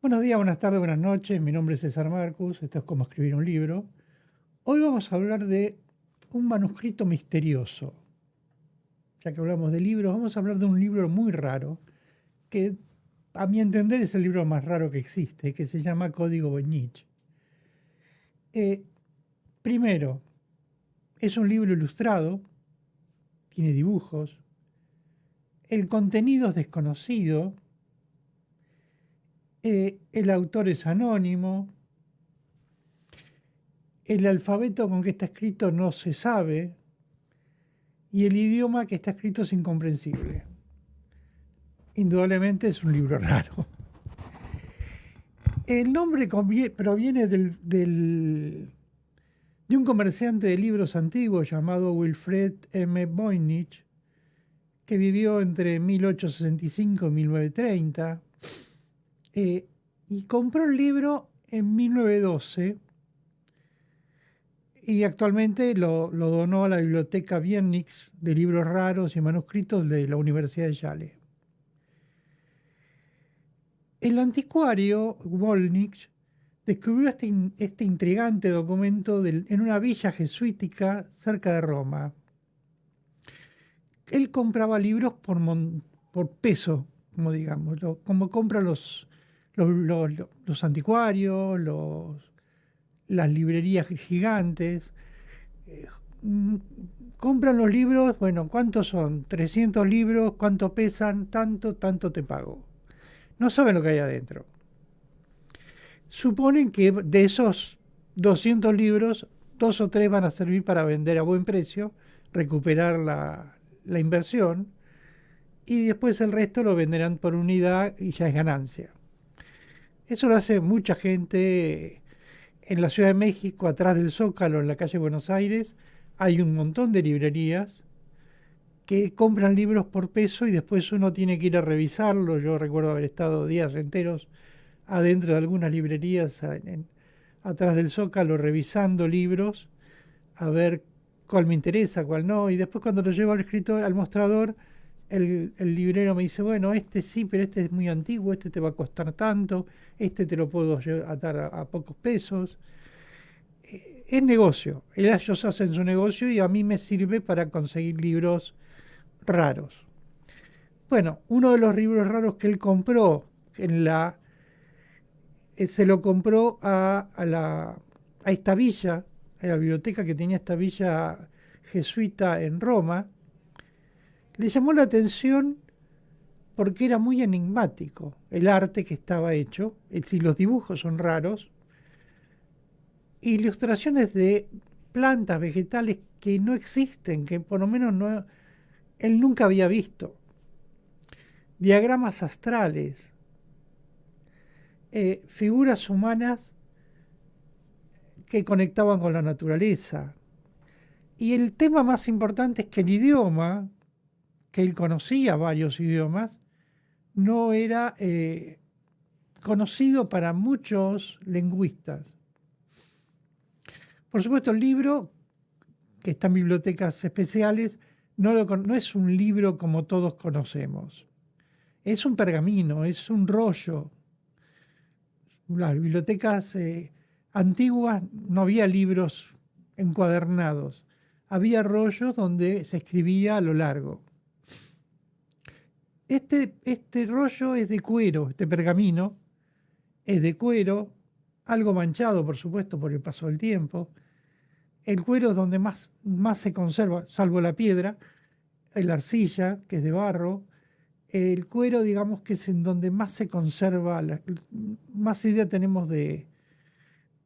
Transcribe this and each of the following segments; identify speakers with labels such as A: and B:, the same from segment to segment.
A: Buenos días, buenas tardes, buenas noches. Mi nombre es César Marcus. Esto es Cómo escribir un libro. Hoy vamos a hablar de un manuscrito misterioso. Ya que hablamos de libros, vamos a hablar de un libro muy raro, que a mi entender es el libro más raro que existe, que se llama Código Voynich. Eh, Primero, es un libro ilustrado, tiene dibujos, el contenido es desconocido, el autor es anónimo, el alfabeto con que está escrito no se sabe, y el idioma que está escrito es incomprensible. Indudablemente es un libro raro. El nombre proviene de un comerciante de libros antiguos llamado Wilfred M. Voynich, que vivió entre 1865 y 1930, y compró el libro en 1912 y actualmente lo donó a la biblioteca Viennix de libros raros y manuscritos de la Universidad de Yale. El anticuario Voynich descubrió este intrigante documento en una villa jesuítica cerca de Roma. Él compraba libros por peso, como digamos, como compra los anticuarios, las librerías gigantes. eh, mm, Compran los libros, bueno, ¿cuántos son? 300 libros, ¿cuánto pesan? Tanto, tanto te pago. No saben lo que hay adentro. Suponen que de esos 200 libros, dos o tres van a servir para vender a buen precio, recuperar la inversión, y después el resto lo venderán por unidad y ya es ganancia. Eso lo hace mucha gente en la Ciudad de México, atrás del Zócalo, en la calle Buenos Aires. Hay un montón de librerías que compran libros por peso y después uno tiene que ir a revisarlo. Yo recuerdo haber estado días enteros adentro de algunas librerías atrás del Zócalo revisando libros a ver cuál me interesa, cuál no. Y después cuando lo llevo al escritorio, al mostrador, el librero me dice, bueno, este sí, pero este es muy antiguo, este te va a costar tanto, este te lo puedo atar a pocos pesos. Es negocio, ellos hacen su negocio y a mí me sirve para conseguir libros raros. Bueno, uno de los libros raros que él compró se lo compró a esta villa, a la biblioteca que tenía esta villa jesuita en Roma. Le llamó la atención porque era muy enigmático el arte que estaba hecho, si los dibujos son raros, ilustraciones de plantas, vegetales que no existen, que por lo menos no, él nunca había visto, diagramas astrales, figuras humanas que conectaban con la naturaleza. Y el tema más importante es que el idioma, que él conocía varios idiomas, no era conocido para muchos lingüistas. Por supuesto, el libro, que está en bibliotecas especiales, no es un libro como todos conocemos. Es un pergamino, es un rollo. Las bibliotecas antiguas no había libros encuadernados, había rollos donde se escribía a lo largo. Este rollo es de cuero, este pergamino es de cuero, algo manchado, por supuesto, por el paso del tiempo. El cuero es donde más se conserva, salvo la piedra, la arcilla, que es de barro. El cuero, digamos que es en donde más se conserva, más idea tenemos de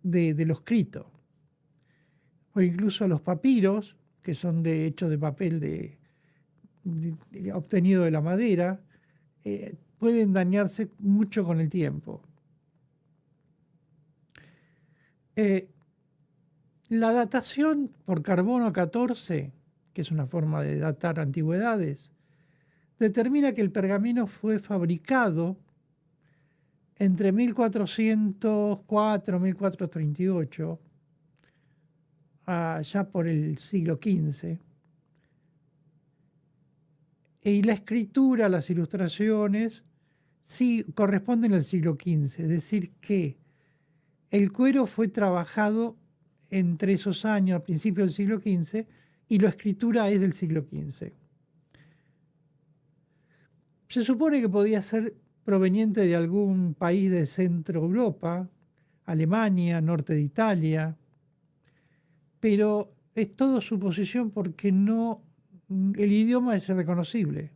A: lo escrito. O incluso los papiros, que son hechos de papel obtenido de la madera, pueden dañarse mucho con el tiempo. Eh, la datación por carbono 14, que es una forma de datar antigüedades, determina que el pergamino fue fabricado entre 1404 y 1438, ya por el siglo XV, y la escritura, las ilustraciones, sí corresponden al siglo XV, es decir, que el cuero fue trabajado entre esos años, a principios del siglo XV, y la escritura es del siglo XV. Se supone que podía ser proveniente de algún país de Centro Europa, Alemania, norte de Italia, pero es todo suposición porque no, el idioma es irreconocible.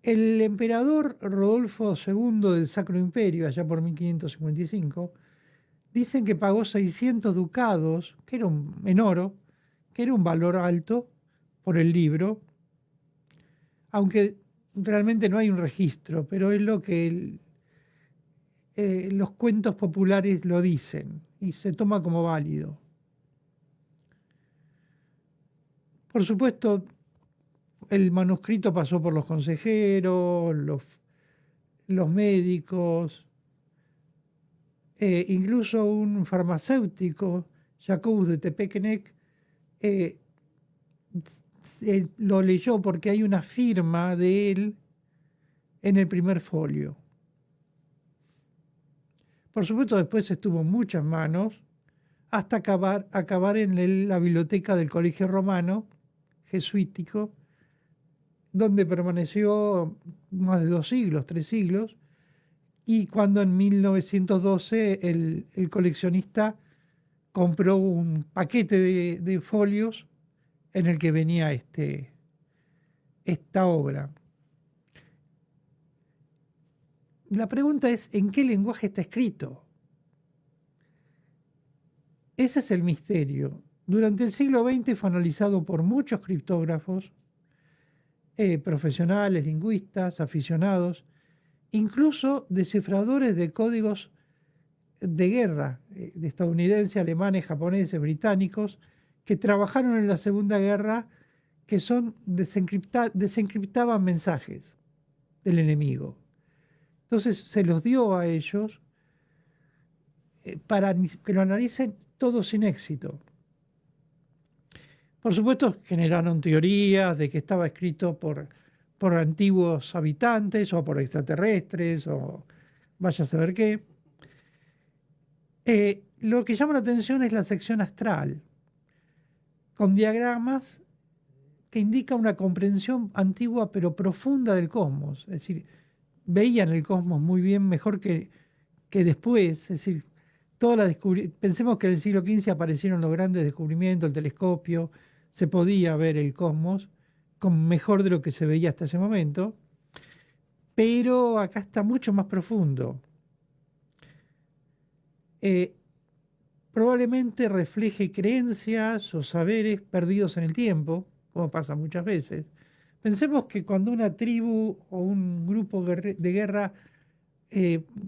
A: El emperador Rodolfo II del Sacro Imperio, allá por 1555, dicen que pagó 600 ducados, que era en oro, que era un valor alto por el libro, aunque realmente no hay un registro, pero es lo que los cuentos populares lo dicen y se toma como válido. Por supuesto, el manuscrito pasó por los consejeros, los médicos, incluso un farmacéutico, Jacobus de Tepequenec, eh, lo leyó porque hay una firma de él en el primer folio. Por supuesto, después estuvo en muchas manos hasta acabar en la biblioteca del Colegio Romano Jesuítico, donde permaneció más de 2 siglos, 3 siglos, y cuando en 1912 el coleccionista compró un paquete de folios en el que venía esta obra. La pregunta es, ¿en qué lenguaje está escrito? Ese es el misterio. Durante el siglo XX fue analizado por muchos criptógrafos, profesionales, lingüistas, aficionados, incluso descifradores de códigos de guerra, de estadounidenses, alemanes, japoneses, británicos, que trabajaron en la Segunda Guerra, que desencriptaban mensajes del enemigo. Entonces se los dio a ellos para que lo analicen todo sin éxito. Por supuesto, generaron teorías de que estaba escrito por antiguos habitantes o por extraterrestres o vaya a saber qué. Lo que llama la atención es la sección astral, con diagramas que indican una comprensión antigua pero profunda del cosmos. Es decir, veían el cosmos muy bien, mejor que después. Es decir, pensemos que en el siglo XV aparecieron los grandes descubrimientos, el telescopio, se podía ver el cosmos mejor de lo que se veía hasta ese momento, pero acá está mucho más profundo. Probablemente refleje creencias o saberes perdidos en el tiempo, como pasa muchas veces. Pensemos que cuando una tribu o un grupo de guerra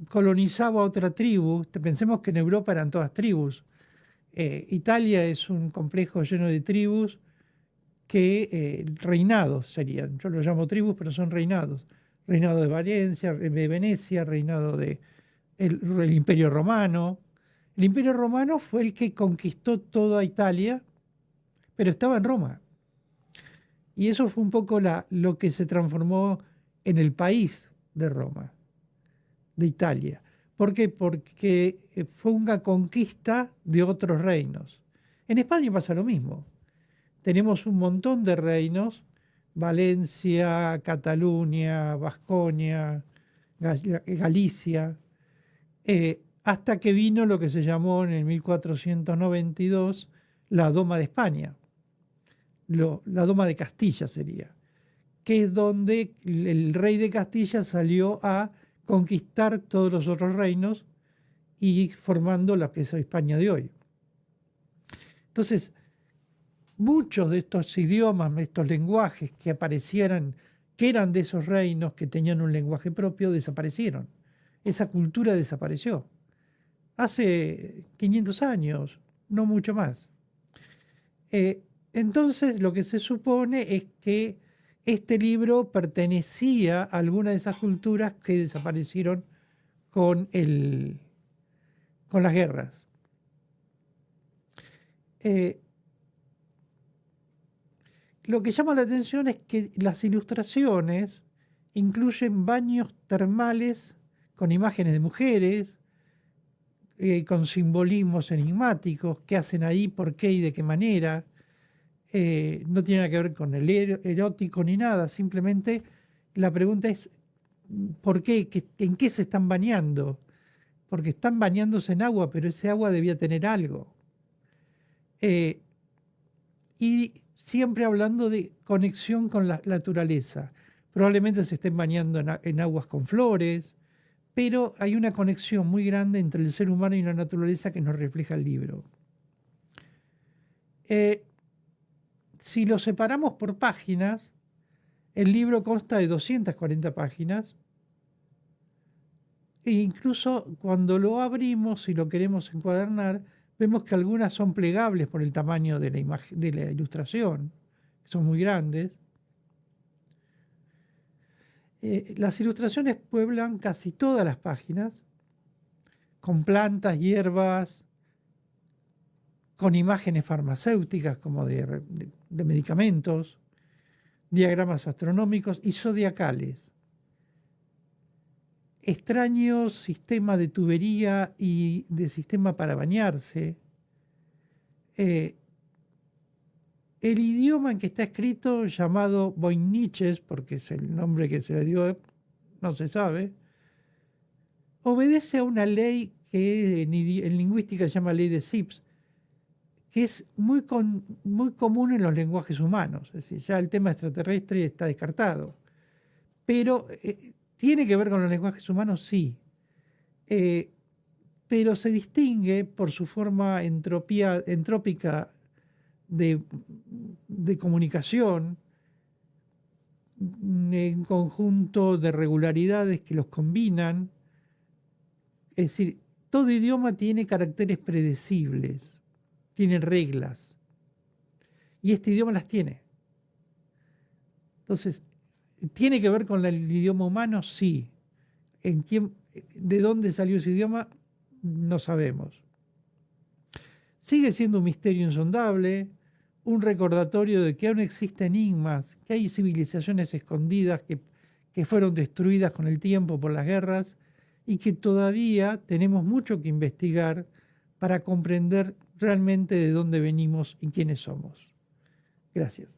A: colonizaba otra tribu, pensemos que en Europa eran todas tribus. Italia es un complejo lleno de tribus que reinados serían. Yo los llamo tribus, pero son reinados. Reinado de Valencia, de Venecia, reinado de el Imperio Romano. El Imperio Romano fue el que conquistó toda Italia, pero estaba en Roma. Y eso fue un poco lo que se transformó en el país de Roma, de Italia. ¿Por qué? Porque fue una conquista de otros reinos. En España pasa lo mismo. Tenemos un montón de reinos, Valencia, Cataluña, Vasconia, Galicia, hasta que vino lo que se llamó en el 1492 la Doma de España, la Doma de Castilla sería, que es donde el rey de Castilla salió a conquistar todos los otros reinos y formando la que es España de hoy. Entonces, muchos de estos idiomas, estos lenguajes que aparecieran, que eran de esos reinos, que tenían un lenguaje propio, desaparecieron. Esa cultura desapareció. Hace 500 años, no mucho más. Entonces, lo que se supone es que este libro pertenecía a alguna de esas culturas que desaparecieron con las guerras. Lo que llama la atención es que las ilustraciones incluyen baños termales con imágenes de mujeres, con simbolismos enigmáticos, qué hacen ahí, por qué y de qué manera. No tiene nada que ver con el erótico ni nada, simplemente la pregunta es ¿por qué? ¿En qué se están bañando? Porque están bañándose en agua, pero ese agua debía tener algo. Eh, y siempre hablando de conexión con la naturaleza. Probablemente se estén bañando en aguas con flores, pero hay una conexión muy grande entre el ser humano y la naturaleza que nos refleja el libro. Si lo separamos por páginas, el libro consta de 240 páginas, e incluso cuando lo abrimos y lo queremos encuadernar, vemos que algunas son plegables por el tamaño de la imagen, de la ilustración, son muy grandes. Las ilustraciones pueblan casi todas las páginas, con plantas, hierbas, con imágenes farmacéuticas como de medicamentos, diagramas astronómicos y zodiacales. Extraño sistema de tubería y de sistema para bañarse. El idioma en que está escrito, llamado Voiniches, porque es el nombre que se le dio, no se sabe, obedece a una ley que en lingüística se llama ley de Zipf, que es muy común en los lenguajes humanos. Es decir, ya el tema extraterrestre está descartado. Pero tiene que ver con los lenguajes humanos, sí. Pero se distingue por su forma entrópica de comunicación, en conjunto de regularidades que los combinan. Es decir, todo idioma tiene caracteres predecibles, tiene reglas, y este idioma las tiene. Entonces, ¿tiene que ver con el idioma humano? Sí. ¿De dónde salió ese idioma? No sabemos. Sigue siendo un misterio insondable, un recordatorio de que aún existen enigmas, que hay civilizaciones escondidas que fueron destruidas con el tiempo por las guerras y que todavía tenemos mucho que investigar para comprender realmente de dónde venimos y quiénes somos. Gracias.